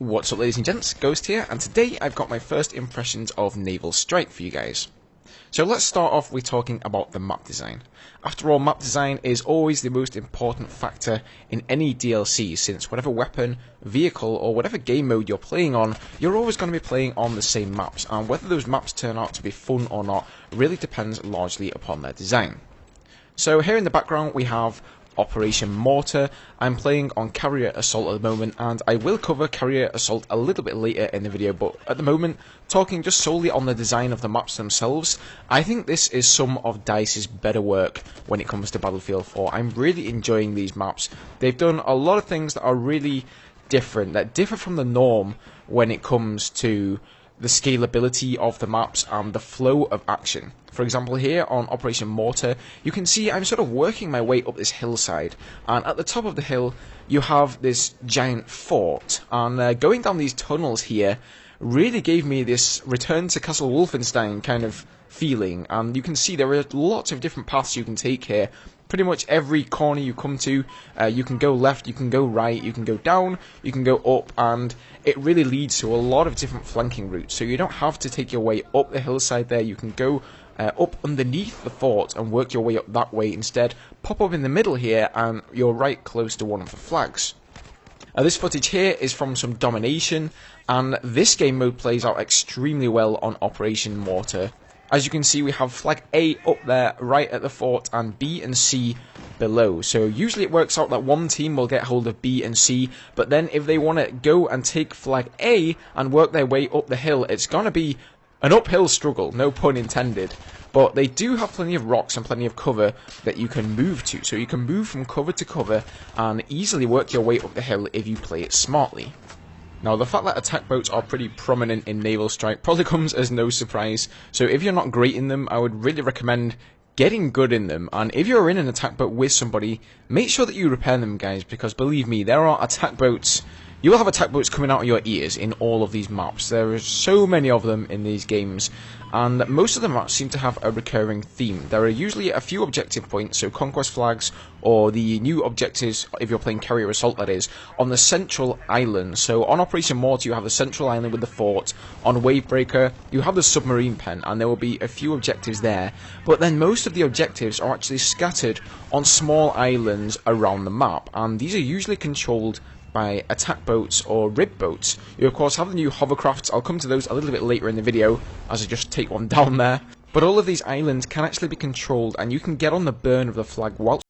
What's up, ladies and gents, Ghost here, and today I've got my first impressions of Naval Strike for you guys. So let's start off with talking about the map design. After all, map design is always the most important factor in any DLC, since whatever weapon, vehicle, or whatever game mode you're playing on, you're always going to be playing on the same maps, and whether those maps turn out to be fun or not really depends largely upon their design. So here in the background we have Operation Mortar. I'm playing on Carrier Assault at the moment, and I will cover Carrier Assault a little bit later in the video, but at the moment, talking just solely on the design of the maps themselves, I think this is some of DICE's better work when it comes to Battlefield 4. I'm really enjoying these maps. They've done a lot of things that are really different, that differ from the norm when it comes to the scalability of the maps and the flow of action. For example, here on Operation Mortar, you can see I'm sort of working my way up this hillside, and at the top of the hill you have this giant fort, and going down these tunnels here really gave me this Return to Castle Wolfenstein kind of feeling, and you can see there are lots of different paths you can take here. Pretty much every corner you come to, you can go left, you can go right, you can go down, you can go up, and it really leads to a lot of different flanking routes. So you don't have to take your way up the hillside there, you can go up underneath the fort and work your way up that way instead. Pop up in the middle here and you're right close to one of the flags. This footage here is from some domination, and this game mode plays out extremely well on Operation Mortar. As you can see, we have flag A up there right at the fort and B and C below. So usually it works out that one team will get hold of B and C, but then if they want to go and take flag A and work their way up the hill, it's going to be an uphill struggle, no pun intended. But they do have plenty of rocks and plenty of cover that you can move to. So you can move from cover to cover and easily work your way up the hill if you play it smartly. Now, the fact that attack boats are pretty prominent in Naval Strike probably comes as no surprise, so if you're not great in them, I would really recommend getting good in them, and if you're in an attack boat with somebody, make sure that you repair them, guys, because believe me, there are attack boats. You will have attack boats coming out of your ears in all of these maps. There are so many of them in these games, and most of the maps seem to have a recurring theme. There are usually a few objective points, so conquest flags, or the new objectives, if you're playing Carrier Assault that is, on the central island. So on Operation Mortar you have the central island with the fort. On Wavebreaker you have the submarine pen, and there will be a few objectives there. But then most of the objectives are actually scattered on small islands around the map, and these are usually controlled by attack boats or rib boats. You of course have the new hovercrafts. I'll come to those a little bit later in the video as I just take one down there. But all of these islands can actually be controlled, and you can get on the burn of the flag whilst